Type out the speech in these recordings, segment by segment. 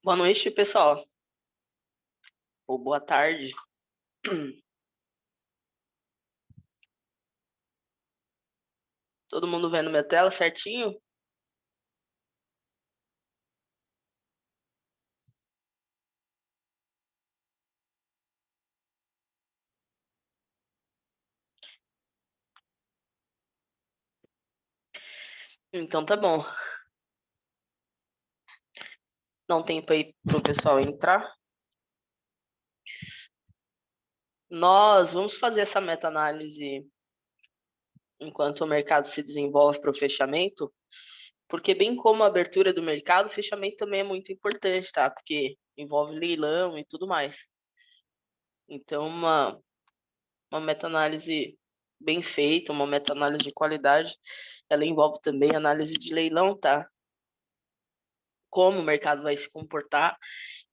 Boa noite, pessoal. Ou boa tarde. Todo mundo vendo minha tela certinho? Então tá bom. Dá um tempo aí pro pessoal entrar. Nós vamos fazer essa meta-análise enquanto o mercado se desenvolve para o fechamento, porque bem como a abertura do mercado, o fechamento também é muito importante, tá? Porque envolve leilão e tudo mais. Então, uma meta-análise bem feita, uma meta-análise de qualidade, ela envolve também análise de leilão, tá? Como o mercado vai se comportar.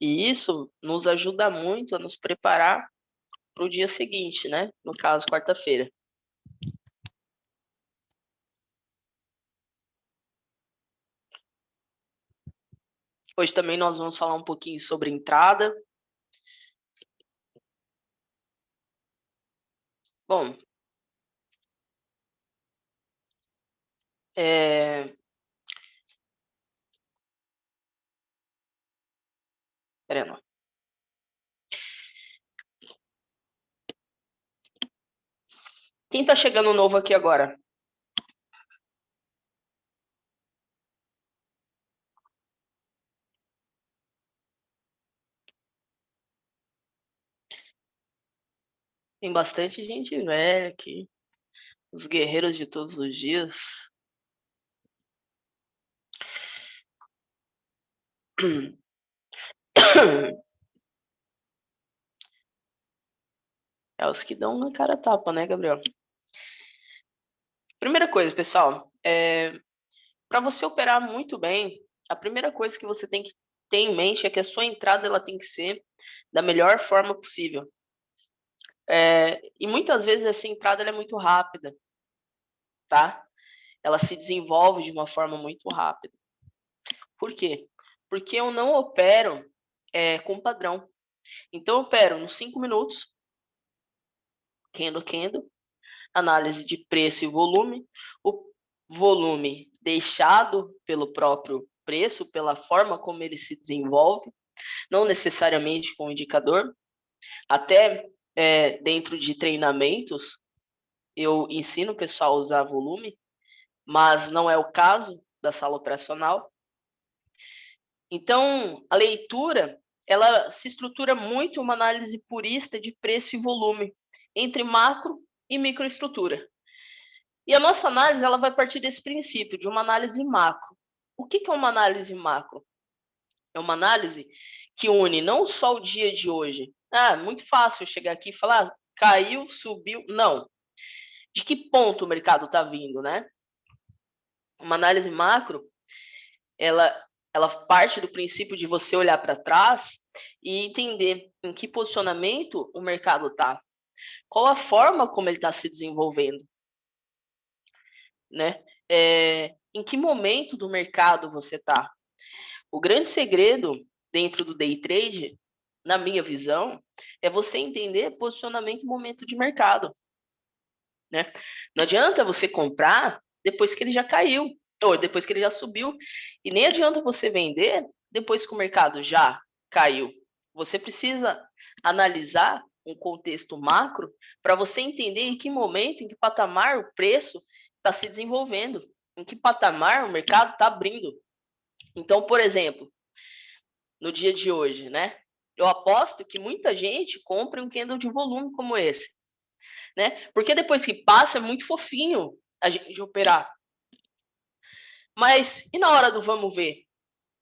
E isso nos ajuda muito a nos preparar para o dia seguinte, né? No caso, quarta-feira. Hoje também nós vamos falar um pouquinho sobre entrada. Bom, pera não. Quem tá chegando novo aqui agora? Tem bastante gente velha aqui. Os guerreiros de todos os dias. É os que dão na cara a tapa, né, Gabriel? Primeira coisa, pessoal, para você operar muito bem, a primeira coisa que você tem que ter em mente é que a sua entrada ela tem que ser da melhor forma possível. E muitas vezes essa entrada ela é muito rápida, tá? Ela se desenvolve de uma forma muito rápida. Por quê? Porque eu não opero com padrão. Então, eu opero nos 5 minutos, candle, análise de preço e volume, o volume deixado pelo próprio preço, pela forma como ele se desenvolve, não necessariamente com o indicador. Até dentro de treinamentos, eu ensino o pessoal a usar volume, mas não é o caso da sala operacional. Então, a leitura, ela se estrutura muito uma análise purista de preço e volume, entre macro e microestrutura. E a nossa análise, ela vai partir desse princípio, de uma análise macro. O que é uma análise macro? É uma análise que une não só o dia de hoje. Muito fácil chegar aqui e falar, caiu, subiu. Não. De que ponto o mercado está vindo, né? Uma análise macro, ela parte do princípio de você olhar para trás e entender em que posicionamento o mercado está, qual a forma como ele está se desenvolvendo, né? Em que momento do mercado você está. O grande segredo dentro do day trade, na minha visão, é você entender posicionamento e momento de mercado, né? Não adianta você comprar depois que ele já caiu, ou depois que ele já subiu, e nem adianta você vender depois que o mercado já caiu. Você precisa analisar um contexto macro para você entender em que momento, em que patamar o preço está se desenvolvendo, em que patamar o mercado está abrindo. Então, por exemplo, no dia de hoje, né? Eu aposto que muita gente compre um candle de volume como esse, né? Porque depois que passa é muito fofinho a gente operar. Mas e na hora do vamos ver,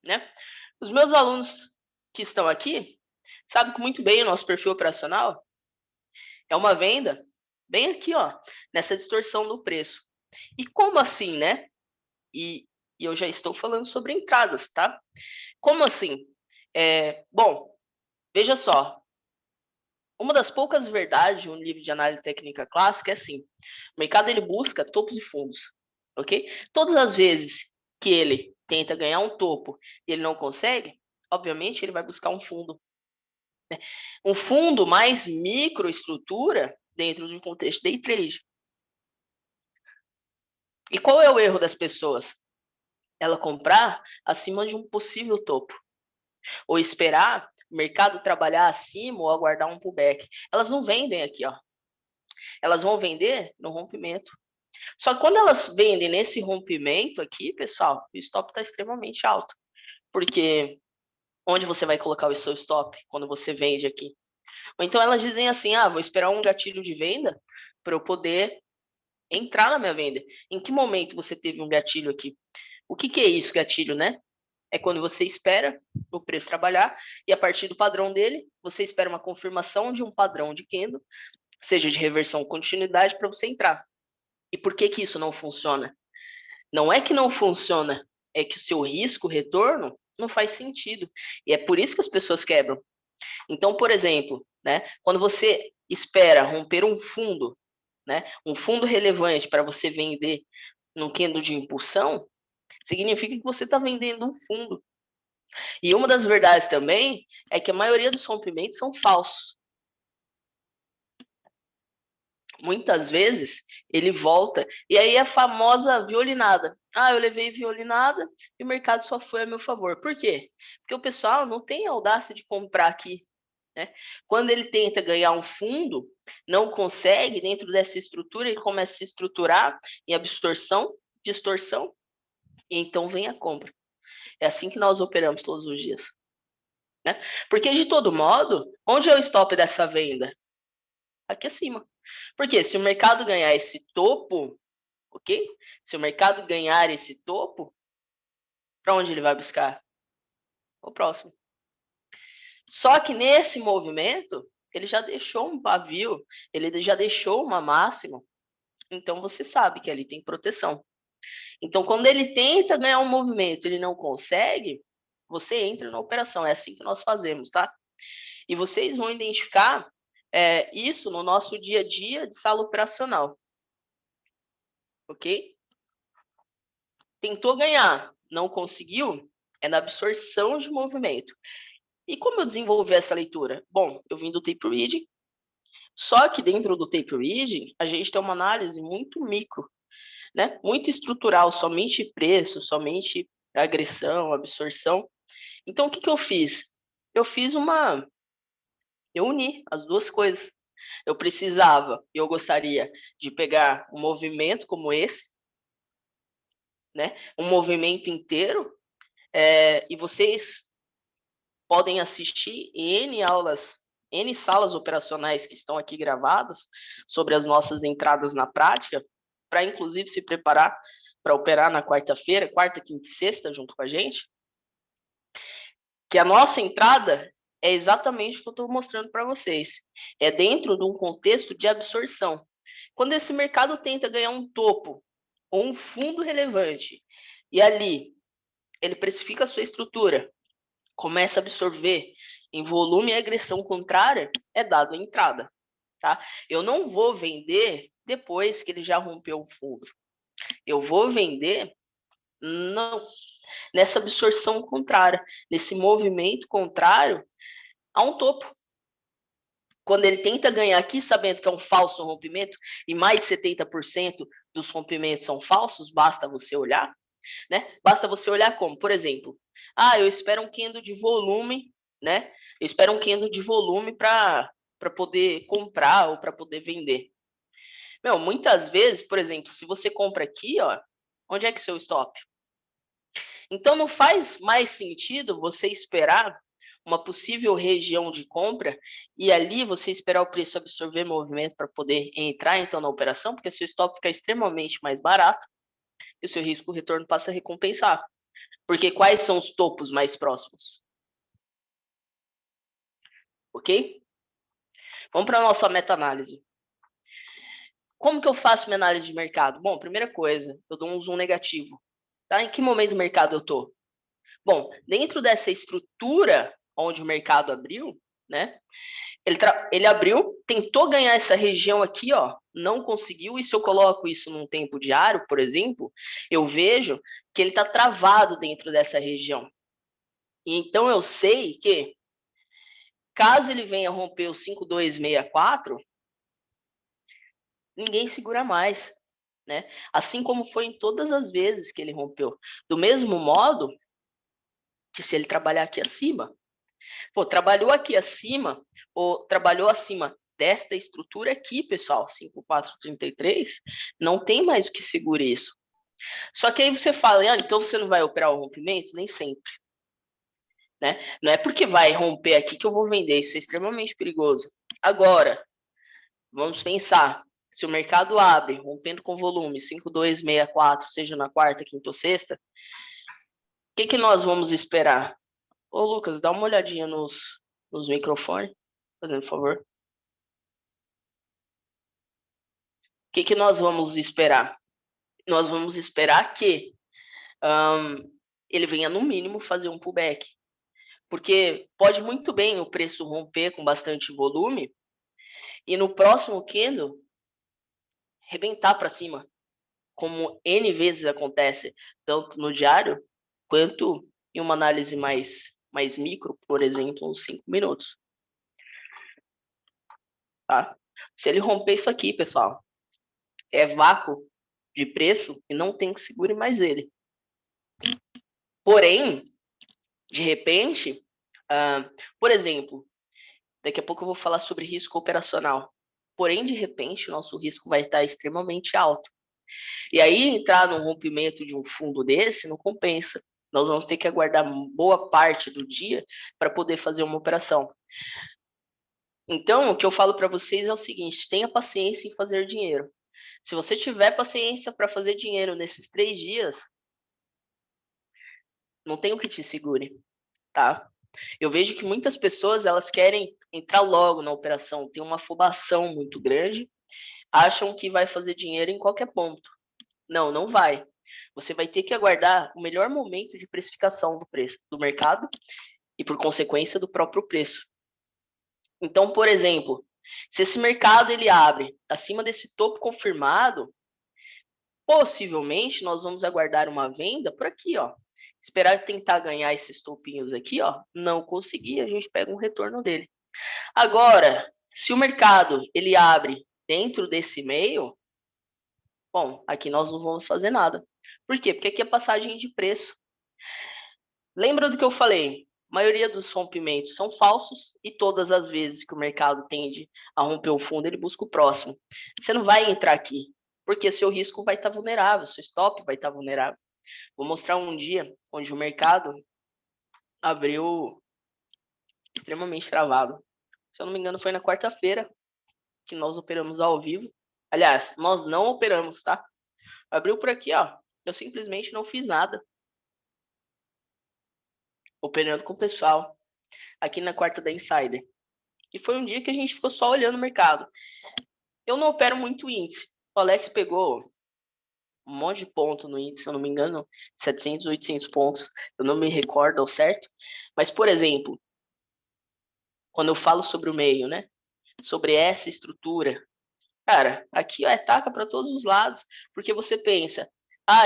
né? Os meus alunos que estão aqui sabem que muito bem o nosso perfil operacional é uma venda bem aqui, ó, nessa distorção do preço. E como assim, né? E eu já estou falando sobre entradas, tá? Como assim? Bom, veja só, uma das poucas verdades de um livro de análise técnica clássica é assim: o mercado ele busca topos e fundos, ok? Todas as vezes que ele tenta ganhar um topo e ele não consegue, obviamente ele vai buscar um fundo. Um fundo mais microestrutura dentro de um contexto day trade. E qual é o erro das pessoas? Ela comprar acima de um possível topo. Ou esperar o mercado trabalhar acima ou aguardar um pullback. Elas não vendem aqui, ó. Elas vão vender no rompimento. Só que quando elas vendem nesse rompimento aqui, pessoal, o stop está extremamente alto. Porque onde você vai colocar o seu stop quando você vende aqui? Ou então elas dizem assim, vou esperar um gatilho de venda para eu poder entrar na minha venda. Em que momento você teve um gatilho aqui? O que é isso, gatilho, né? É quando você espera o preço trabalhar e a partir do padrão dele, você espera uma confirmação de um padrão de candle, seja de reversão ou continuidade, para você entrar. E por que isso não funciona? Não é que não funciona, é que o seu risco, retorno, não faz sentido. E é por isso que as pessoas quebram. Então, por exemplo, né, quando você espera romper um fundo, né, um fundo relevante para você vender num candle de impulsão, significa que você está vendendo um fundo. E uma das verdades também é que a maioria dos rompimentos são falsos. Muitas vezes ele volta, e aí a famosa violinada. Eu levei violinada e o mercado só foi a meu favor. Por quê? Porque o pessoal não tem audácia de comprar aqui. Né? Quando ele tenta ganhar um fundo, não consegue, dentro dessa estrutura, ele começa a se estruturar em absorção, distorção, e então vem a compra. É assim que nós operamos todos os dias. Né? Porque, de todo modo, onde é o stop dessa venda? Aqui acima. Porque se o mercado ganhar esse topo, ok? Se o mercado ganhar esse topo, para onde ele vai buscar? O próximo. Só que nesse movimento, ele já deixou um pavio, ele já deixou uma máxima, então você sabe que ali tem proteção. Então, quando ele tenta ganhar um movimento, ele não consegue, você entra na operação. É assim que nós fazemos, tá? E vocês vão identificar isso no nosso dia a dia de sala operacional. Ok? Tentou ganhar, não conseguiu, é na absorção de movimento. E como eu desenvolvi essa leitura? Bom, eu vim do tape reading, só que dentro do tape reading, a gente tem uma análise muito micro, né? Muito estrutural, somente preço, somente agressão, absorção. Então, o que eu fiz? Eu uni as duas coisas. Eu precisava, eu gostaria de pegar um movimento como esse, né? Um movimento inteiro, e vocês podem assistir N aulas, N salas operacionais que estão aqui gravadas sobre as nossas entradas na prática, para inclusive se preparar para operar na quarta-feira, quarta, quinta e sexta, junto com a gente. Que a nossa entrada é exatamente o que eu estou mostrando para vocês. É dentro de um contexto de absorção. Quando esse mercado tenta ganhar um topo ou um fundo relevante, e ali ele precifica a sua estrutura, começa a absorver em volume e agressão contrária, é dado a entrada. Tá? Eu não vou vender depois que ele já rompeu o fundo. Eu vou vender nessa absorção contrária, nesse movimento contrário a um topo. Quando ele tenta ganhar aqui, sabendo que é um falso rompimento, e mais de 70% dos rompimentos são falsos, basta você olhar, né? Basta você olhar como, por exemplo, eu espero um candle de volume, né? Eu espero um candle de volume para poder comprar ou para poder vender. Muitas vezes, por exemplo, se você compra aqui, ó, onde é que é o seu stop? Então não faz mais sentido você esperar uma possível região de compra e ali você esperar o preço absorver movimento para poder entrar então na operação, porque seu stop fica extremamente mais barato e o seu risco retorno passa a recompensar. Porque quais são os topos mais próximos? Ok? Vamos para a nossa meta-análise. Como que eu faço minha análise de mercado? Bom, primeira coisa, eu dou um zoom negativo. Tá? Em que momento do mercado eu estou? Bom, dentro dessa estrutura onde o mercado abriu, né? Ele abriu, tentou ganhar essa região aqui, ó, não conseguiu. E se eu coloco isso num tempo diário, por exemplo, eu vejo que ele está travado dentro dessa região. Então eu sei que, caso ele venha romper o 5264, ninguém segura mais, né? Assim como foi em todas as vezes que ele rompeu. Do mesmo modo que se ele trabalhar aqui acima. Pô, trabalhou aqui acima, ou trabalhou acima desta estrutura aqui, pessoal, 5433, não tem mais o que segure isso. Só que aí você fala, então você não vai operar o rompimento? Nem sempre. Né? Não é porque vai romper aqui que eu vou vender, isso é extremamente perigoso. Agora, vamos pensar, se o mercado abre, rompendo com volume, 5264, seja na quarta, quinta ou sexta, o que nós vamos esperar? Ô, Lucas, dá uma olhadinha nos microfones, fazendo favor. O que nós vamos esperar? Nós vamos esperar que ele venha, no mínimo, fazer um pullback. Porque pode muito bem o preço romper com bastante volume e no próximo candle rebentar para cima, como N vezes acontece, tanto no diário quanto em uma análise mais micro, por exemplo, uns 5 minutos. Tá? Se ele romper isso aqui, pessoal, é vácuo de preço e não tem que segure mais ele. Porém, de repente, por exemplo, daqui a pouco eu vou falar sobre risco operacional. Porém, de repente, o nosso risco vai estar extremamente alto. E aí, entrar num rompimento de um fundo desse não compensa. Nós vamos ter que aguardar boa parte do dia para poder fazer uma operação. Então, o que eu falo para vocês é o seguinte: tenha paciência em fazer dinheiro. Se você tiver paciência para fazer dinheiro nesses 3 dias, não tem o que te segure, tá? Eu vejo que muitas pessoas, elas querem entrar logo na operação, tem uma afobação muito grande, acham que vai fazer dinheiro em qualquer ponto. Não, não vai. Você vai ter que aguardar o melhor momento de precificação do preço do mercado e, por consequência, do próprio preço. Então, por exemplo, se esse mercado ele abre acima desse topo confirmado, possivelmente nós vamos aguardar uma venda por aqui, ó. Esperar tentar ganhar esses topinhos aqui, ó. Não conseguir, a gente pega um retorno dele. Agora, se o mercado ele abre dentro desse meio, bom, aqui nós não vamos fazer nada. Por quê? Porque aqui é passagem de preço. Lembra do que eu falei? A maioria dos rompimentos são falsos e todas as vezes que o mercado tende a romper o fundo, ele busca o próximo. Você não vai entrar aqui, porque seu risco vai estar vulnerável, seu stop vai estar vulnerável. Vou mostrar um dia onde o mercado abriu extremamente travado. Se eu não me engano, foi na quarta-feira que nós operamos ao vivo. Aliás, nós não operamos, tá? Abriu por aqui, ó. Eu simplesmente não fiz nada. Operando com o pessoal aqui na quarta da Insider. E foi um dia que a gente ficou só olhando o mercado. Eu não opero muito índice. O Alex pegou um monte de ponto no índice, se eu não me engano, 700, 800 pontos. Eu não me recordo ao certo. Mas, por exemplo, quando eu falo sobre o meio, né? Sobre essa estrutura, cara, aqui ó, é taca para todos os lados, porque você pensa,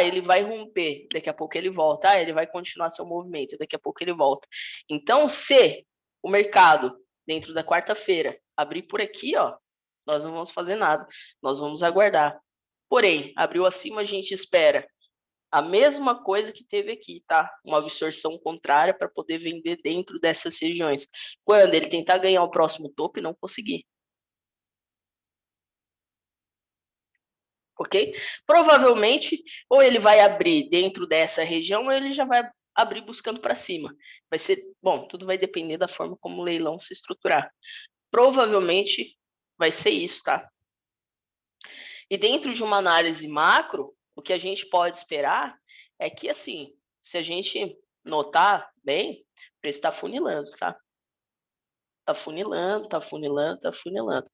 ele vai romper, daqui a pouco ele volta, ele vai continuar seu movimento, daqui a pouco ele volta. Então, se o mercado, dentro da quarta-feira, abrir por aqui, ó, nós não vamos fazer nada, nós vamos aguardar. Porém, abriu acima, a gente espera a mesma coisa que teve aqui, tá? Uma absorção contrária para poder vender dentro dessas regiões. Quando ele tentar ganhar o próximo topo e não conseguir. Ok? Provavelmente, ou ele vai abrir dentro dessa região, ou ele já vai abrir buscando para cima. Vai ser, bom, tudo vai depender da forma como o leilão se estruturar. Provavelmente vai ser isso, tá? E dentro de uma análise macro, o que a gente pode esperar é que, assim, se a gente notar bem, o preço está funilando, tá? Tá funilando, tá funilando, tá funilando.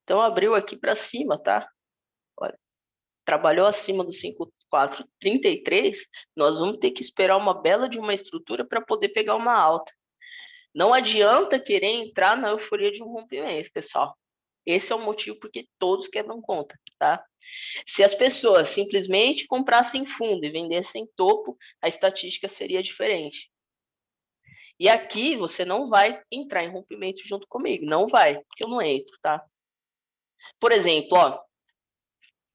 Então, abriu aqui para cima, tá? Olha, trabalhou acima do 5433, nós vamos ter que esperar uma bela de uma estrutura para poder pegar uma alta. Não adianta querer entrar na euforia de um rompimento, pessoal. Esse é o motivo porque todos quebram conta, tá? Se as pessoas simplesmente comprassem fundo e vendessem topo, a estatística seria diferente. E aqui você não vai entrar em rompimento junto comigo, não vai, porque eu não entro, tá? Por exemplo, ó,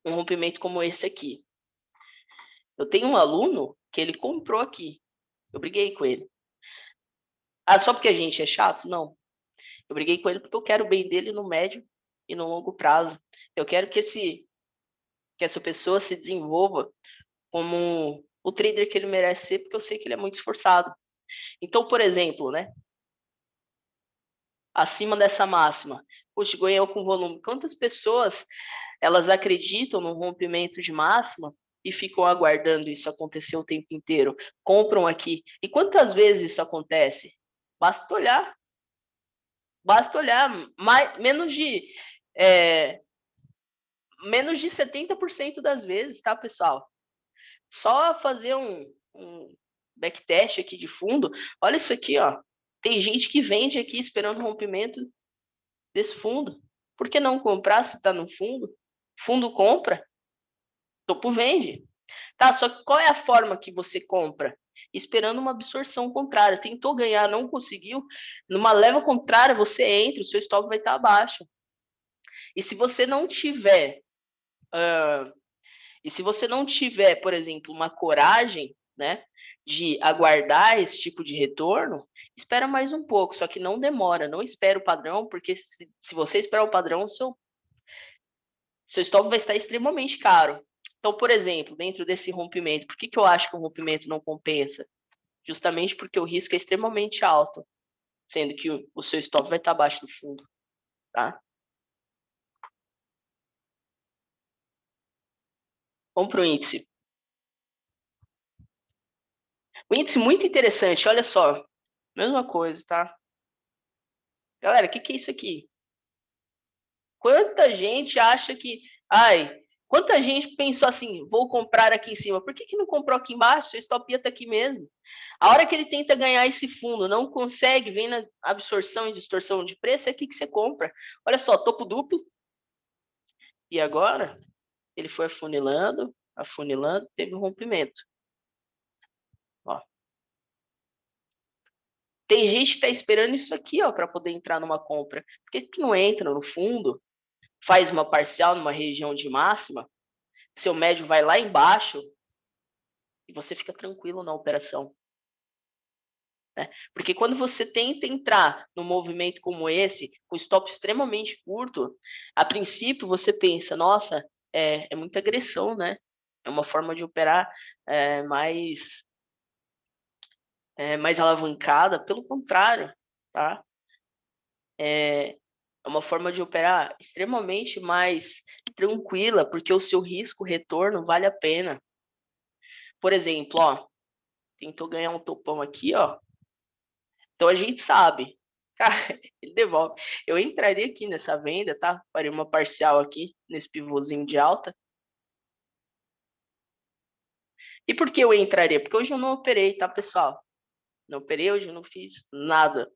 um rompimento como esse aqui. Eu tenho um aluno que ele comprou aqui. Eu briguei com ele. Ah, só porque a gente é chato? Não. Eu briguei com ele porque eu quero o bem dele no médio e no longo prazo. Eu quero que essa pessoa se desenvolva como o trader que ele merece ser, porque eu sei que ele é muito esforçado. Então, por exemplo, né? Acima dessa máxima, poxa, ganhou com volume. Quantas pessoas elas acreditam no rompimento de máxima e ficam aguardando isso acontecer o tempo inteiro? Compram aqui. E quantas vezes isso acontece? Basta olhar. Basta olhar. Menos de 70% das vezes, tá, pessoal? Só fazer um backtest aqui de fundo. Olha isso aqui, ó. Tem gente que vende aqui esperando o rompimento desse fundo. Por que não comprar se está no fundo? Fundo compra, topo vende. Tá, só que qual é a forma que você compra? Esperando uma absorção contrária. Tentou ganhar, não conseguiu. Numa leva contrária, você entra, o seu stop vai estar abaixo. E se você não tiver E se você não tiver, por exemplo, uma coragem, né, de aguardar esse tipo de retorno, espera mais um pouco, só que não demora, não espera o padrão, porque se você esperar o padrão, seu stop vai estar extremamente caro. Então, por exemplo, dentro desse rompimento, por que eu acho que o rompimento não compensa? Justamente porque o risco é extremamente alto, sendo que o seu stop vai estar abaixo do fundo, tá? Vamos para o índice. O índice muito interessante, olha só. Mesma coisa, tá? Galera, o que é isso aqui? Quanta gente acha que. Ai, quanta gente pensou assim, vou comprar aqui em cima. Por que não comprou aqui embaixo? Seu stop ia estar aqui mesmo. A hora que ele tenta ganhar esse fundo, não consegue, vem na absorção e distorção de preço, é aqui que você compra. Olha só, topo duplo. E agora, ele foi afunilando, afunilando, teve um rompimento. Ó. Tem gente que está esperando isso aqui, ó, para poder entrar numa compra. Por que não entra no fundo, faz uma parcial numa região de máxima, seu médio vai lá embaixo e você fica tranquilo na operação. Né? Porque quando você tenta entrar num movimento como esse, com stop extremamente curto, a princípio você pensa, nossa, é muita agressão, né? É uma forma de operar mais mais alavancada. Pelo contrário, tá? É uma forma de operar extremamente mais tranquila, porque o seu risco-retorno vale a pena. Por exemplo, ó, tentou ganhar um topão aqui, ó. Então a gente sabe, cara, ele devolve. Eu entraria aqui nessa venda, tá? Faria uma parcial aqui nesse pivôzinho de alta. E por que eu entraria? Porque hoje eu não operei, tá, pessoal? Não operei hoje, eu não fiz nada.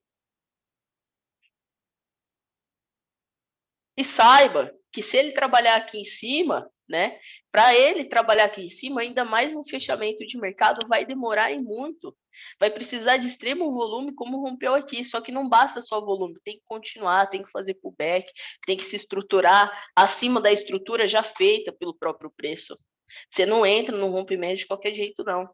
E saiba que se ele trabalhar aqui em cima, né? Para ele trabalhar aqui em cima, ainda mais no fechamento de mercado, vai demorar e muito. Vai precisar de extremo volume, como rompeu aqui. Só que não basta só volume, tem que continuar, tem que fazer pullback, tem que se estruturar acima da estrutura já feita pelo próprio preço. Você não entra no rompimento de qualquer jeito, não.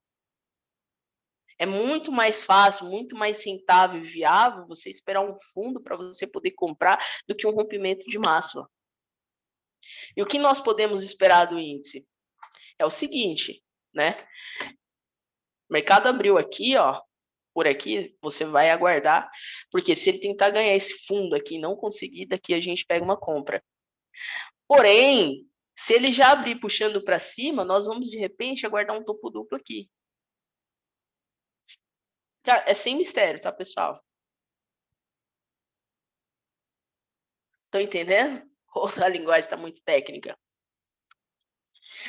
É muito mais fácil, muito mais rentável e viável você esperar um fundo para você poder comprar do que um rompimento de máxima. E o que nós podemos esperar do índice? É o seguinte, né? O mercado abriu aqui, ó, por aqui, você vai aguardar, porque se ele tentar ganhar esse fundo aqui e não conseguir, daqui a gente pega uma compra. Porém, se ele já abrir puxando para cima, nós vamos de repente aguardar um topo duplo aqui. É sem mistério, tá, pessoal? Estão entendendo? Ou a linguagem está muito técnica?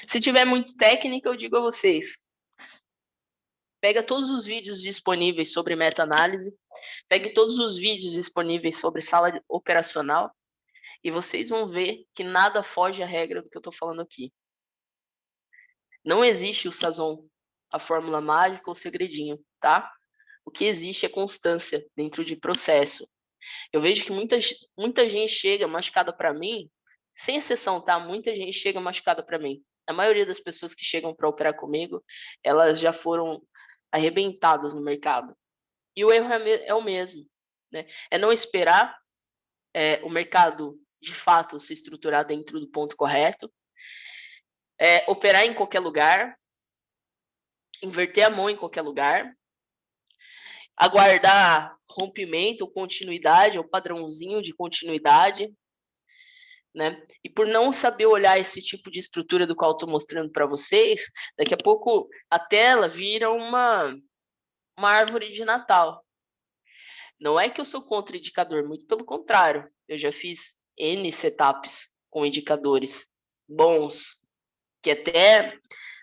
Se tiver muito técnica, eu digo a vocês, pega todos os vídeos disponíveis sobre meta-análise, pegue todos os vídeos disponíveis sobre sala operacional e vocês vão ver que nada foge à regra do que eu estou falando aqui. Não existe o Sazon, a fórmula mágica ou o segredinho, tá? O que existe é constância dentro de processo. Eu vejo que muita gente chega machucada para mim, sem exceção, tá? Muita gente chega machucada para mim. A maioria das pessoas que chegam para operar comigo, elas já foram arrebentadas no mercado. E o erro é o mesmo, né? É não esperar o mercado de fato se estruturar dentro do ponto correto, operar em qualquer lugar, inverter a mão em qualquer lugar, aguardar rompimento ou continuidade, ou padrãozinho de continuidade, né? E por não saber olhar esse tipo de estrutura do qual estou mostrando para vocês, daqui a pouco a tela vira uma árvore de Natal. Não é que eu sou contra indicador, muito pelo contrário. Eu já fiz N setups com indicadores bons, que até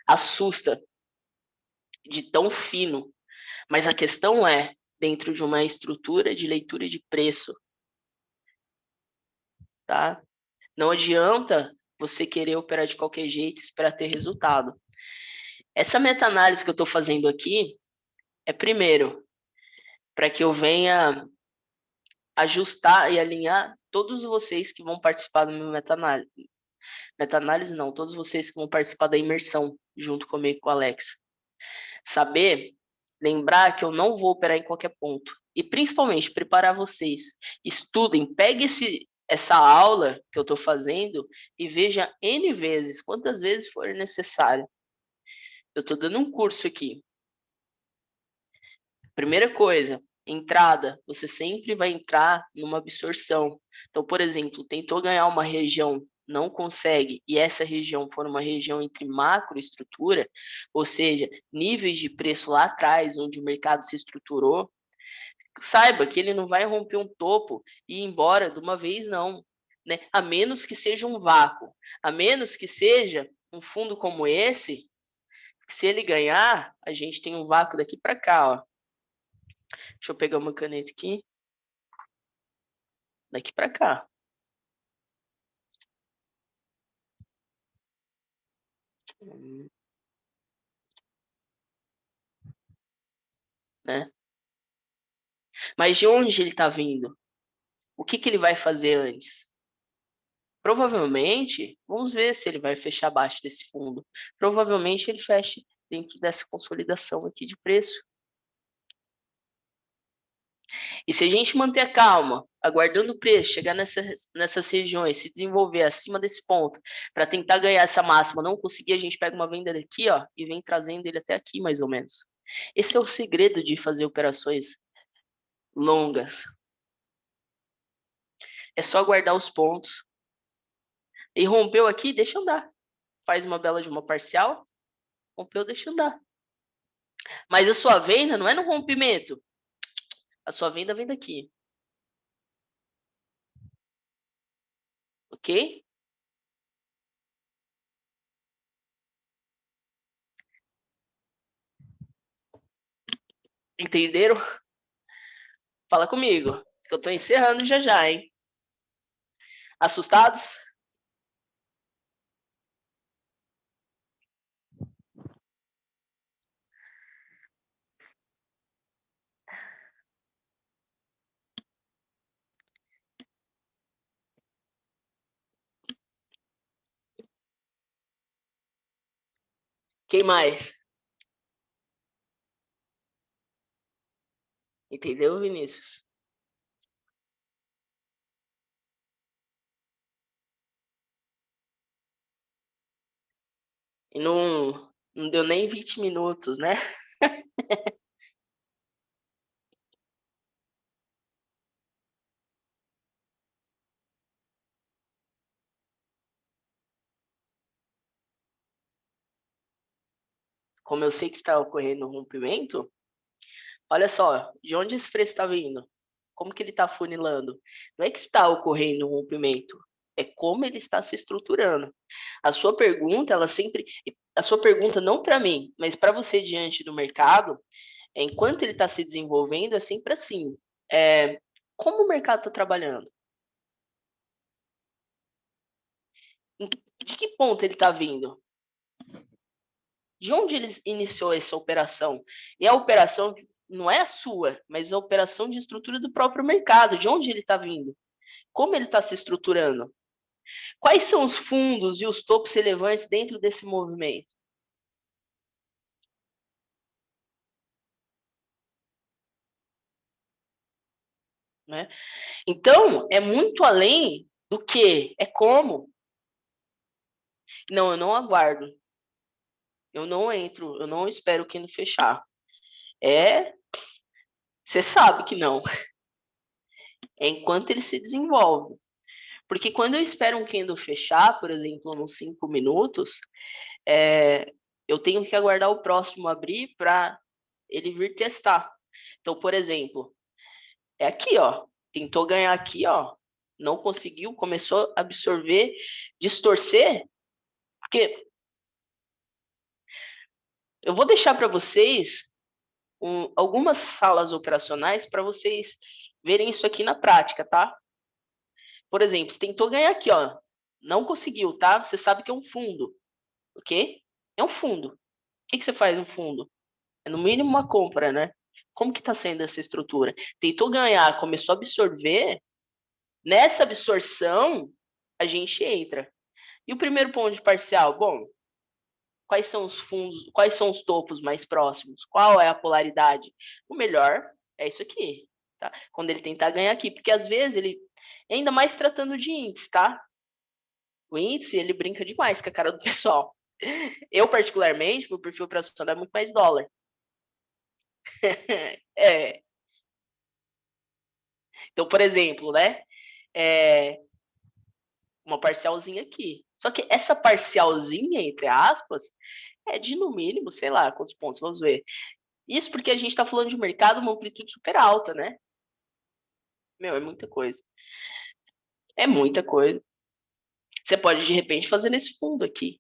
assusta de tão fino. Mas a questão é, dentro de uma estrutura de leitura de preço, tá? Não adianta você querer operar de qualquer jeito e esperar ter resultado. Essa meta-análise que eu estou fazendo aqui é, primeiro, para que eu venha ajustar e alinhar todos vocês que vão participar do meu meta-análise. Meta-análise não, todos vocês que vão participar da imersão junto comigo com o Alex. Saber, lembrar que eu não vou operar em qualquer ponto. E principalmente, preparar vocês. Estudem, pegue essa aula que eu estou fazendo e veja N vezes, quantas vezes for necessário. Eu estou dando um curso aqui. Primeira coisa, entrada. Você sempre vai entrar numa absorção. Então, por exemplo, tentou ganhar uma região, não consegue, e essa região for uma região entre macroestrutura, ou seja, níveis de preço lá atrás, onde o mercado se estruturou, saiba que ele não vai romper um topo e ir embora de uma vez, não. Né? A menos que seja um vácuo, a menos que seja um fundo como esse, que se ele ganhar, a gente tem um vácuo daqui para cá, ó. Deixa eu pegar uma caneta aqui. Daqui para cá. Né? Mas de onde ele está vindo? O que ele vai fazer antes? Provavelmente, vamos ver se ele vai fechar abaixo desse fundo. Provavelmente ele feche dentro dessa consolidação aqui de preço. E se a gente manter a calma, aguardando o preço, chegar nessas regiões, se desenvolver acima desse ponto, para tentar ganhar essa máxima, não conseguir, a gente pega uma venda daqui, ó, e vem trazendo ele até aqui, mais ou menos. Esse é o segredo de fazer operações longas. É só aguardar os pontos. E rompeu aqui, deixa andar. Faz uma bela de uma parcial, rompeu, deixa andar. Mas a sua venda não é no rompimento. A sua venda vem daqui. Ok? Entenderam? Fala comigo, que eu tô encerrando já já, hein? Assustados? Quem mais? Entendeu, Vinícius? E não deu nem 20 minutos, né? Como eu sei que está ocorrendo um rompimento, olha só, de onde esse preço está vindo? Como que ele está funilando? Não é que está ocorrendo um rompimento, é como ele está se estruturando. A sua pergunta, a sua pergunta não para mim, mas para você diante do mercado, enquanto ele está se desenvolvendo, é sempre assim. Como o mercado está trabalhando? De que ponto ele está vindo? De onde ele iniciou essa operação? E a operação não é a sua, mas a operação de estrutura do próprio mercado, de onde ele está vindo, como ele está se estruturando. Quais são os fundos e os topos relevantes dentro desse movimento? Né? Então, é muito além do que, é como. Não, eu não aguardo. Eu não entro, eu não espero o Kendo fechar. Você sabe que não. É enquanto ele se desenvolve. Porque quando eu espero um Kendo fechar, por exemplo, nos 5 minutos, eu tenho que aguardar o próximo abrir para ele vir testar. Então, por exemplo, é aqui, ó. Tentou ganhar aqui, ó. Não conseguiu, começou a absorver, distorcer. Porque eu vou deixar para vocês algumas salas operacionais para vocês verem isso aqui na prática, tá? Por exemplo, tentou ganhar aqui, ó. Não conseguiu, tá? Você sabe que é um fundo, ok? É um fundo. O que você faz no fundo? É no mínimo uma compra, né? Como que está sendo essa estrutura? Tentou ganhar, começou a absorver. Nessa absorção, a gente entra. E o primeiro ponto de parcial? Bom, quais são os fundos, quais são os topos mais próximos? Qual é a polaridade? O melhor é isso aqui, tá? Quando ele tentar ganhar aqui, porque às vezes ele, ainda mais tratando de índice, tá? O índice, ele brinca demais com a cara do pessoal. Eu, particularmente, meu perfil operacional é muito mais dólar. É. Então, por exemplo, né? Uma parcialzinha aqui. Só que essa parcialzinha, entre aspas, é de no mínimo, sei lá, quantos pontos, vamos ver. Isso porque a gente está falando de um mercado, uma amplitude super alta, né? Meu, é muita coisa. É muita coisa. Você pode, de repente, fazer nesse fundo aqui.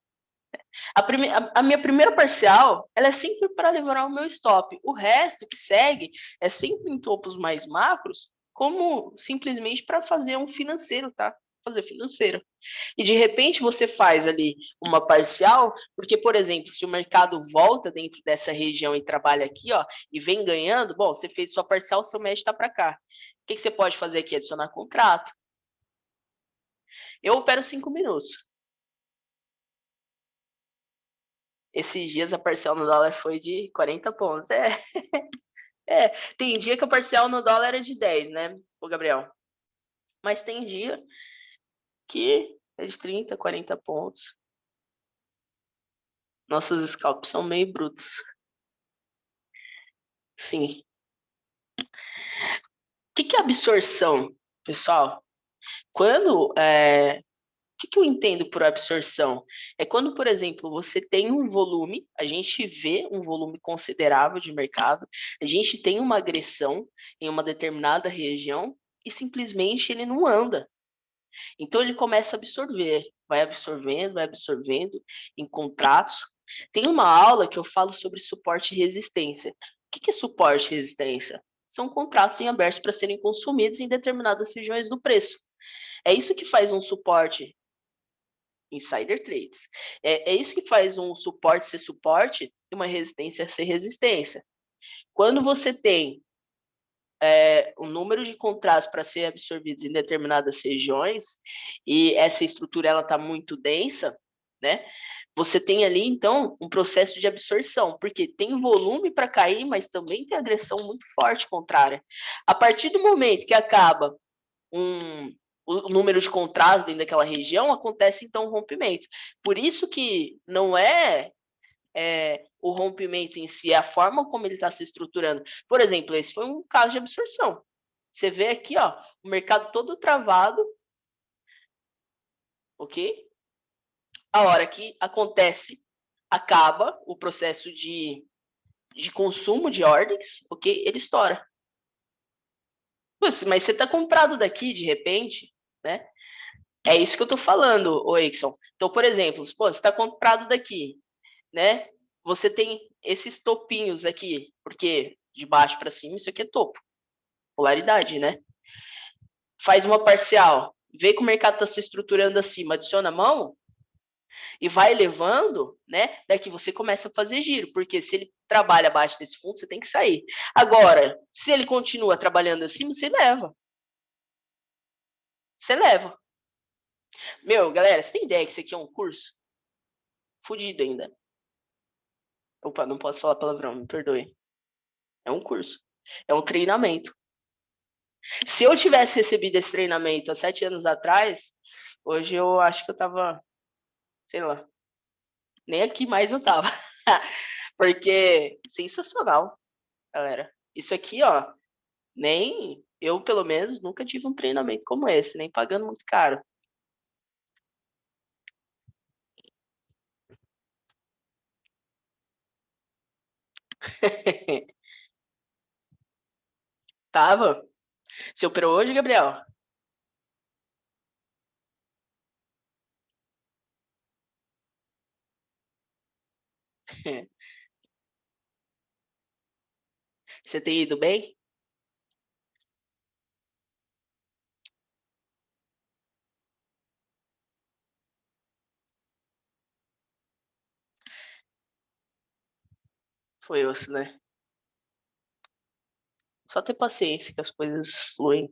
A minha primeira parcial, ela é sempre para levar o meu stop. O resto que segue é sempre em topos mais macros, como simplesmente para fazer um financeiro, tá? Fazer financeiro. E de repente você faz ali uma parcial, porque, por exemplo, se o mercado volta dentro dessa região e trabalha aqui, ó, e vem ganhando, bom, você fez sua parcial, seu médio está para cá. O que você pode fazer aqui? Adicionar contrato. Eu opero 5 minutos. Esses dias a parcial no dólar foi de 40 pontos. Tem dia que a parcial no dólar é de 10, né, o Gabriel? Mas tem dia que é de 30, 40 pontos. Nossos scalps são meio brutos. Sim. O que é absorção, pessoal? Quando o que eu entendo por absorção? É quando, por exemplo, você tem um volume, a gente vê um volume considerável de mercado, a gente tem uma agressão em uma determinada região e simplesmente ele não anda. Então ele começa a absorver, vai absorvendo em contratos. Tem uma aula que eu falo sobre suporte e resistência. O que é suporte e resistência? São contratos em aberto para serem consumidos em determinadas regiões do preço. É isso que faz um suporte insider trades. É isso que faz um suporte ser suporte e uma resistência ser resistência. Quando você tem um número de contratos para ser absorvidos em determinadas regiões e essa estrutura ela está muito densa, né? Você tem ali então um processo de absorção, porque tem volume para cair, mas também tem agressão muito forte contrária. A partir do momento que acaba o número de contratos dentro daquela região, acontece então o rompimento. Por isso que não o rompimento em si, é a forma como ele está se estruturando. Por exemplo, esse foi um caso de absorção. Você vê aqui, ó, o mercado todo travado, ok? A hora que acontece, acaba o processo de consumo de ordens, ok? Ele estoura. Mas você está comprado daqui, de repente, né? É isso que eu estou falando, o Exxon. Então, por exemplo, pô, você está comprado daqui, né? Você tem esses topinhos aqui, porque de baixo para cima isso aqui é topo, polaridade, né? Faz uma parcial, vê que o mercado está se estruturando acima, adiciona a mão, E vai levando, né? Daqui você começa a fazer giro, porque se ele trabalha abaixo desse fundo, você tem que sair. Agora, se ele continua trabalhando acima, você leva. Você leva. Meu, galera, você tem ideia que isso aqui é um curso? Fudido ainda. Opa, não posso falar palavrão, me perdoe. É um curso. É um treinamento. Se eu tivesse recebido esse treinamento há 7 anos atrás, hoje eu acho que eu tava, sei lá, nem aqui mais eu tava. Porque sensacional, galera. Isso aqui, ó, nem eu, pelo menos, nunca tive um treinamento como esse, nem pagando muito caro. Tava? Você operou hoje, Gabriel? Você tem ido bem? Foi osso, né? Só ter paciência que as coisas fluem.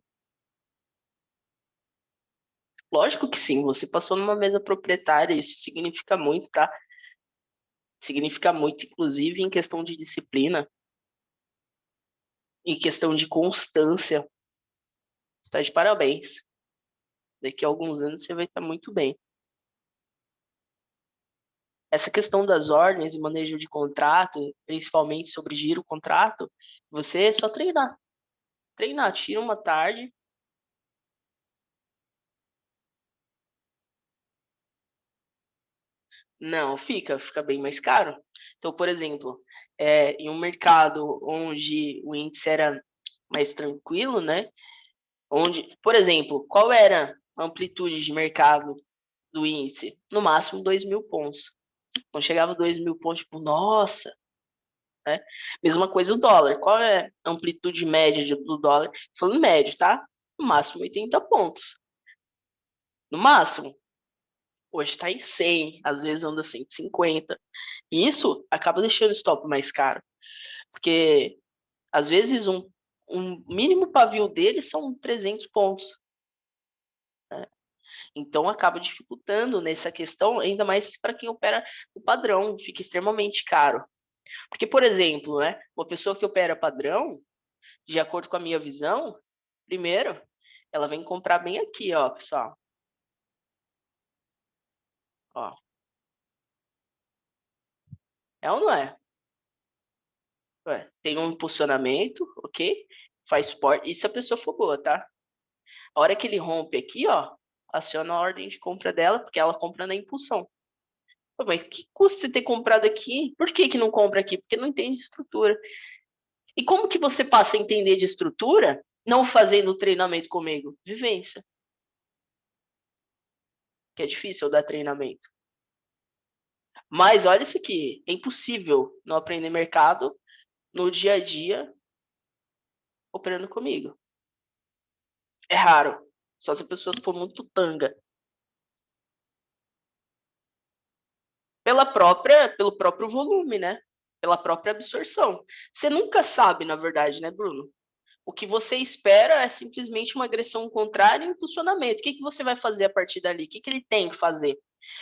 Lógico que sim, você passou numa mesa proprietária, isso significa muito, tá? Significa muito, inclusive, em questão de disciplina, em questão de constância. Está de parabéns. Daqui a alguns anos você vai estar muito bem. Essa questão das ordens e manejo de contrato, principalmente sobre giro contrato, você é só treinar. Treinar, tira uma tarde. Não, fica bem mais caro. Então, por exemplo, em um mercado onde o índice era mais tranquilo, né? Onde, por exemplo, qual era a amplitude de mercado do índice? No máximo 2.000 pontos. Não chegava a 2.000 pontos, tipo, nossa, né? Mesma coisa o dólar. Qual é a amplitude média do dólar? Falando médio, tá? No máximo 80 pontos. No máximo. Hoje está em 100, às vezes anda 150. E isso acaba deixando o stop mais caro. Porque, às vezes, um mínimo pavio dele são 300 pontos. Né? Então, acaba dificultando nessa questão, ainda mais para quem opera o padrão, fica extremamente caro. Porque, por exemplo, né, uma pessoa que opera padrão, de acordo com a minha visão, primeiro, ela vem comprar bem aqui, ó, pessoal. Ó, é ou não é? Ué, tem um impulsionamento, ok? Faz suporte. E se a pessoa for boa, tá? A hora que ele rompe aqui, ó, aciona a ordem de compra dela, porque ela compra na impulsão. Pô, mas que custa você ter comprado aqui? Por que não compra aqui? Porque não entende de estrutura. E como que você passa a entender de estrutura não fazendo treinamento comigo? Vivência. Que é difícil eu dar treinamento. Mas olha isso aqui, é impossível não aprender mercado no dia a dia operando comigo. É raro. Só se a pessoa for muito tanga. Pelo próprio volume, né? Pela própria absorção. Você nunca sabe, na verdade, né, Bruno? O que você espera é simplesmente uma agressão contrária e um funcionamento. O que você vai fazer a partir dali? O que ele tem que fazer?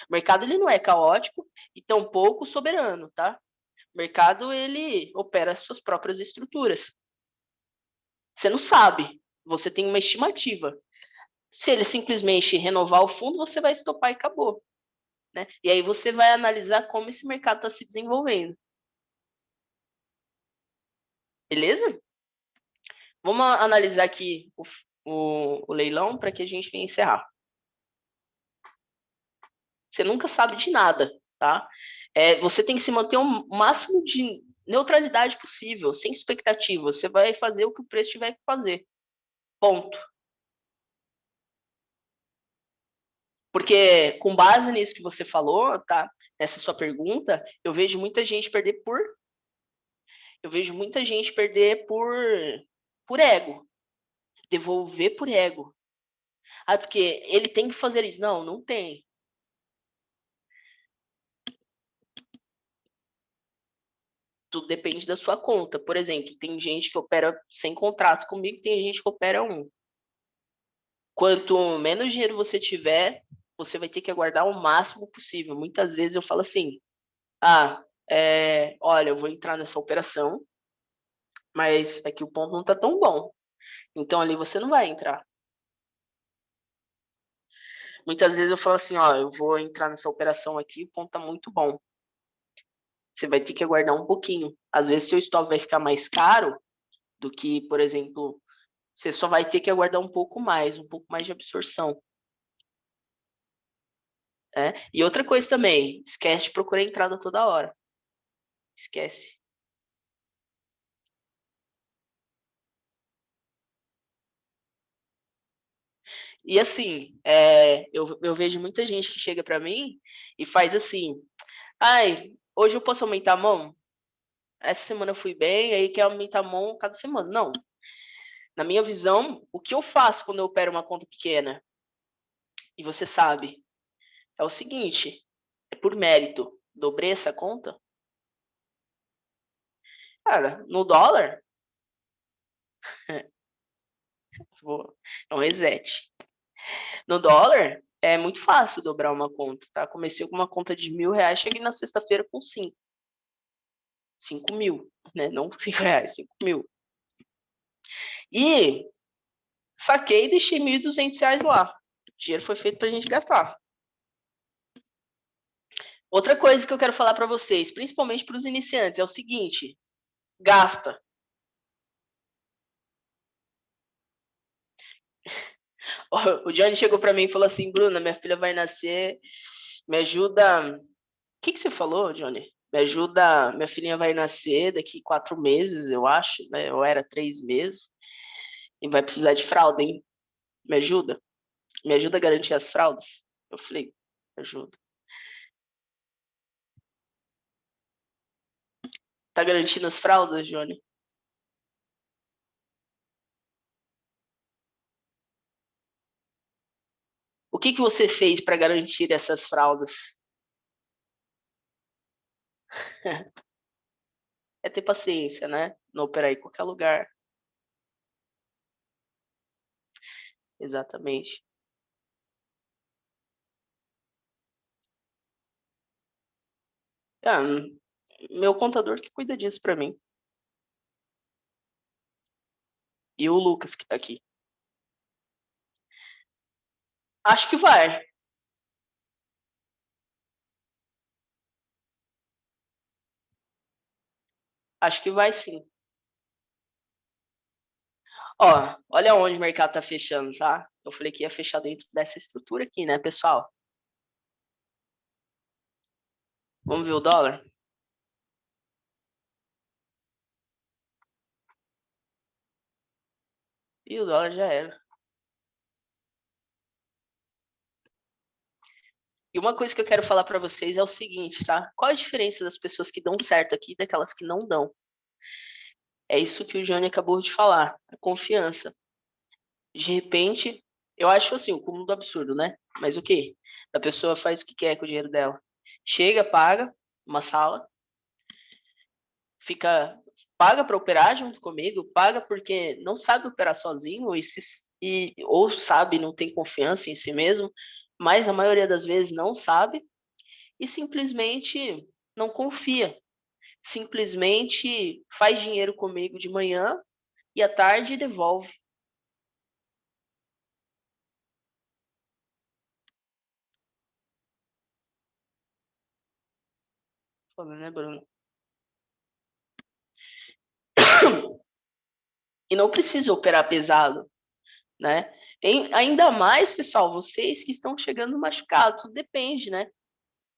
O mercado ele não é caótico e tampouco soberano, tá? O mercado ele opera as suas próprias estruturas. Você não sabe, você tem uma estimativa. Se ele simplesmente renovar o fundo, você vai estopar e acabou. Né? E aí você vai analisar como esse mercado está se desenvolvendo. Beleza? Vamos analisar aqui o leilão para que a gente venha encerrar. Você nunca sabe de nada, tá? Você tem que se manter o máximo de neutralidade possível, sem expectativa. Você vai fazer o que o preço tiver que fazer. Ponto. Porque com base nisso que você falou, tá? Nessa sua pergunta, eu vejo muita gente perder por ego, devolver por ego. Ah, porque ele tem que fazer isso. Não, não tem. Tudo depende da sua conta. Por exemplo, tem gente que opera sem contratos comigo, tem gente que opera um. Quanto menos dinheiro você tiver, você vai ter que aguardar o máximo possível. Muitas vezes eu falo assim: olha, eu vou entrar nessa operação, mas aqui o ponto não está tão bom. Então ali você não vai entrar. Muitas vezes eu falo assim: ó, eu vou entrar nessa operação aqui, o ponto está muito bom. Você vai ter que aguardar um pouquinho. Às vezes seu stop vai ficar mais caro do que, por exemplo, você só vai ter que aguardar um pouco mais de absorção. Né? E outra coisa também, esquece de procurar entrada toda hora. Esquece. E assim, eu vejo muita gente que chega para mim e faz assim: ai, hoje eu posso aumentar a mão? Essa semana eu fui bem, aí quer aumentar a mão cada semana. Não. Na minha visão, o que eu faço quando eu opero uma conta pequena? E você sabe, é o seguinte: é por mérito. Dobrei essa conta? Cara, no dólar, é um reset. No dólar, é muito fácil dobrar uma conta, tá? Comecei com uma conta de R$ 1.000, cheguei na sexta-feira com 5 mil, né? Não R$ 5, 5 mil. E saquei e deixei R$ 1.200 lá. O dinheiro foi feito pra gente gastar. Outra coisa que eu quero falar para vocês, principalmente para os iniciantes, é o seguinte: gasta. O Johnny chegou para mim e falou assim: Bruna, minha filha vai nascer, me ajuda. O que você falou, Johnny? Me ajuda, minha filhinha vai nascer daqui 4 meses, eu acho, né? Ou era 3 meses, e vai precisar de fralda, hein? Me ajuda? Me ajuda a garantir as fraldas? Eu falei: ajuda. Tá garantindo as fraldas, Johnny? O que você fez para garantir essas fraldas? É ter paciência, né? Não operar em qualquer lugar. Exatamente. Ah, meu contador que cuida disso para mim. E o Lucas que tá aqui. Acho que vai. Acho que vai sim. Ó, olha onde o mercado tá fechando, tá? Eu falei que ia fechar dentro dessa estrutura aqui, né, pessoal? Vamos ver o dólar? E o dólar já era. E uma coisa que eu quero falar para vocês é o seguinte, tá? Qual a diferença das pessoas que dão certo aqui daquelas que não dão? É isso que o Johnny acabou de falar, a confiança. De repente, eu acho assim, o cúmulo do absurdo, né? Mas o quê? A pessoa faz o que quer com o dinheiro dela. Chega, paga uma sala, fica paga para operar junto comigo, paga porque não sabe operar sozinho ou sabe, não tem confiança em si mesmo, mas a maioria das vezes não sabe e simplesmente não confia. Simplesmente faz dinheiro comigo de manhã e à tarde devolve. Falando, né, Bruno? E não precisa operar pesado, né? Ainda mais, pessoal, vocês que estão chegando machucados, tudo depende, né?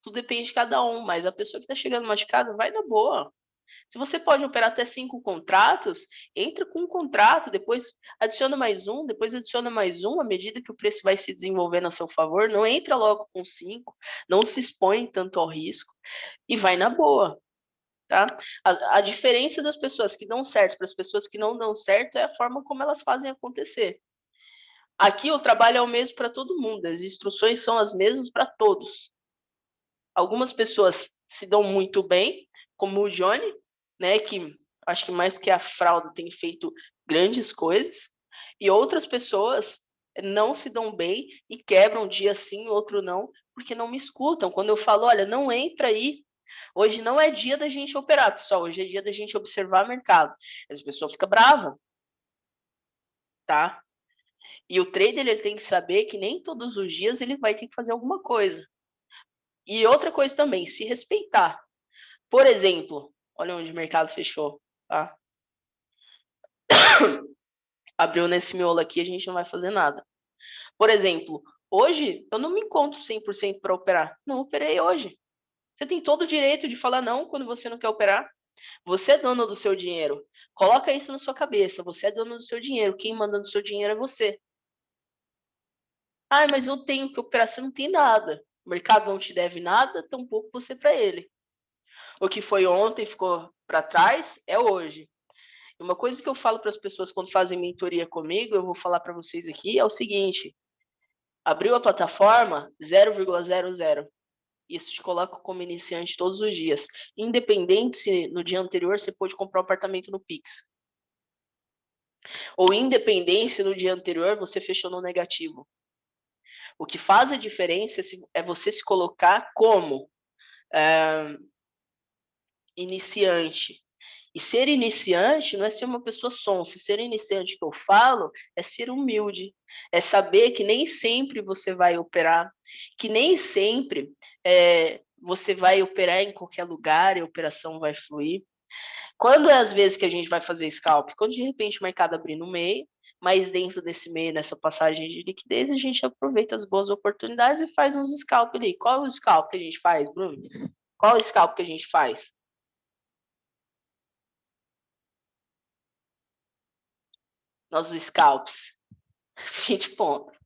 Tudo depende de cada um, mas a pessoa que está chegando machucada vai na boa. Se você pode operar até 5 contratos, entra com um contrato, depois adiciona mais um, depois adiciona mais um, à medida que o preço vai se desenvolvendo a seu favor, não entra logo com 5, não se expõe tanto ao risco e vai na boa. Tá? A diferença das pessoas que dão certo para as pessoas que não dão certo é a forma como elas fazem acontecer. Aqui o trabalho é o mesmo para todo mundo, as instruções são as mesmas para todos. Algumas pessoas se dão muito bem, como o Johnny, né, que acho que mais que a fraude tem feito grandes coisas, e outras pessoas não se dão bem e quebram um dia sim, outro não, porque não me escutam. Quando eu falo, olha, não entra aí, hoje não é dia da gente operar, pessoal, hoje é dia da gente observar o mercado. As pessoas ficam bravas, tá? E o trader ele tem que saber que nem todos os dias ele vai ter que fazer alguma coisa. E outra coisa também, se respeitar. Por exemplo, olha onde o mercado fechou, tá? Abriu nesse miolo aqui, a gente não vai fazer nada. Por exemplo, hoje eu não me encontro 100% para operar. Não operei hoje. Você tem todo o direito de falar não quando você não quer operar. Você é dono do seu dinheiro. Coloca isso na sua cabeça. Você é dono do seu dinheiro. Quem manda no seu dinheiro é você. Ah, mas eu tenho que operar. Você não tem nada. O mercado não te deve nada, tampouco você para ele. O que foi ontem ficou para trás é hoje. E uma coisa que eu falo para as pessoas quando fazem mentoria comigo, eu vou falar para vocês aqui, é o seguinte: abriu a plataforma 0,00. Isso te coloca como iniciante todos os dias. Independente se no dia anterior você pôde comprar um apartamento no Pix. Ou independente se no dia anterior você fechou no negativo. O que faz a diferença é você se colocar como iniciante. E ser iniciante não é ser uma pessoa sonsa. Ser iniciante que eu falo é ser humilde. É saber que nem sempre você vai operar, que nem sempre você vai operar em qualquer lugar e a operação vai fluir. Quando é às vezes que a gente vai fazer scalp? Quando de repente o mercado abrir no meio, mas dentro desse meio, nessa passagem de liquidez, a gente aproveita as boas oportunidades e faz uns scalp ali. Qual é o scalp que a gente faz, Bruno? Qual é o scalp que a gente faz? Nossos scalps. 20 pontos.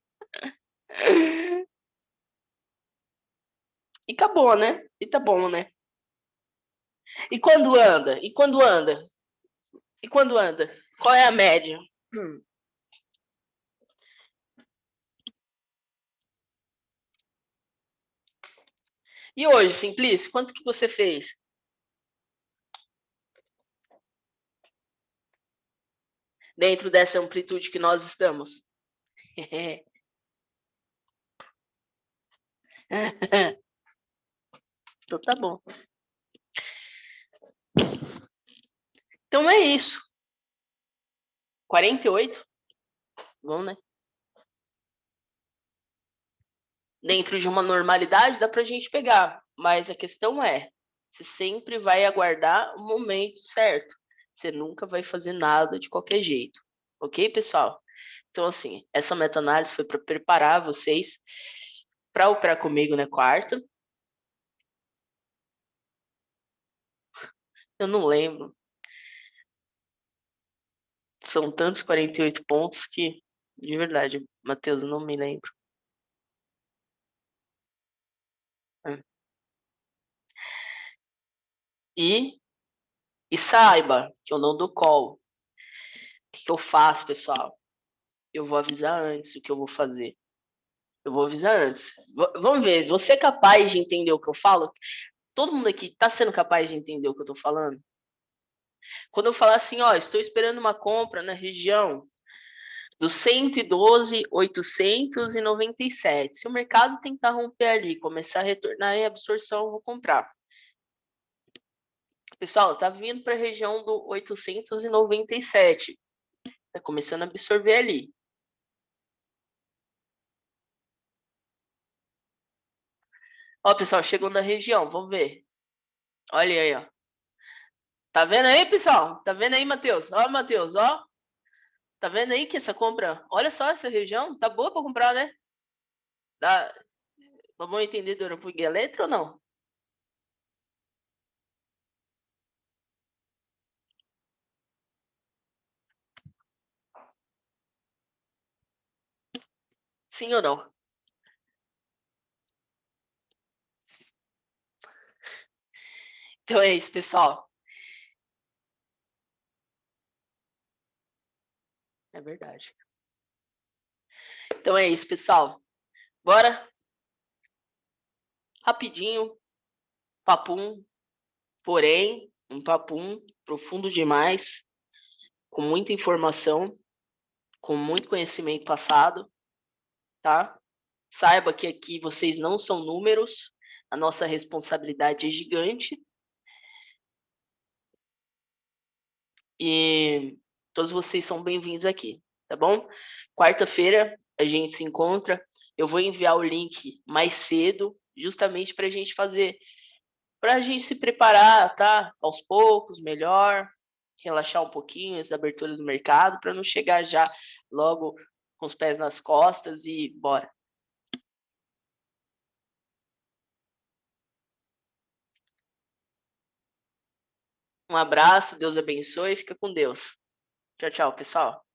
E acabou, né? E tá bom, né? E quando anda? E quando anda? E quando anda? Qual é a média? E hoje, Simplício, quanto que você fez? Dentro dessa amplitude que nós estamos? Então tá bom. Então é isso. 48? Vamos, né? Dentro de uma normalidade dá pra gente pegar. Mas a questão é, você sempre vai aguardar o momento certo. Você nunca vai fazer nada de qualquer jeito. Ok, pessoal? Então, assim, essa meta-análise foi para preparar vocês para operar comigo na quarta. Eu não lembro. São tantos 48 pontos que, de verdade, Matheus, eu não me lembro. E, e saiba que eu não dou call. O que eu faço, pessoal? Eu vou avisar antes o que eu vou fazer. Eu vou avisar antes. Vamos ver, você é capaz de entender o que eu falo? Todo mundo aqui está sendo capaz de entender o que eu estou falando? Quando eu falar assim, ó, estou esperando uma compra na região do 112.897. Se o mercado tentar romper ali, começar a retornar em absorção, eu vou comprar. Pessoal, tá vindo para a região do 897. Tá começando a absorver ali. Ó, pessoal, chegou na região, vamos ver. Olha aí, ó. Tá vendo aí, pessoal? Tá vendo aí, Matheus? Ó, Matheus, ó. Tá vendo aí que essa compra... Olha só essa região, tá boa para comprar, né? Dá... Vamos entender do Europug Eletro ou não? Sim ou não? Então é isso, pessoal. É verdade. Então é isso, pessoal. Bora? Rapidinho. Papum. Porém, um papum profundo demais, com muita informação, com muito conhecimento passado, tá? Saiba que aqui vocês não são números, a nossa responsabilidade é gigante e todos vocês são bem-vindos aqui, tá bom? Quarta-feira a gente se encontra. Eu vou enviar o link mais cedo, justamente para a gente se preparar, tá? Aos poucos, melhor, relaxar um pouquinho essa abertura do mercado, para não chegar já logo com os pés nas costas e bora. Um abraço, Deus abençoe e fica com Deus. Tchau, tchau, pessoal.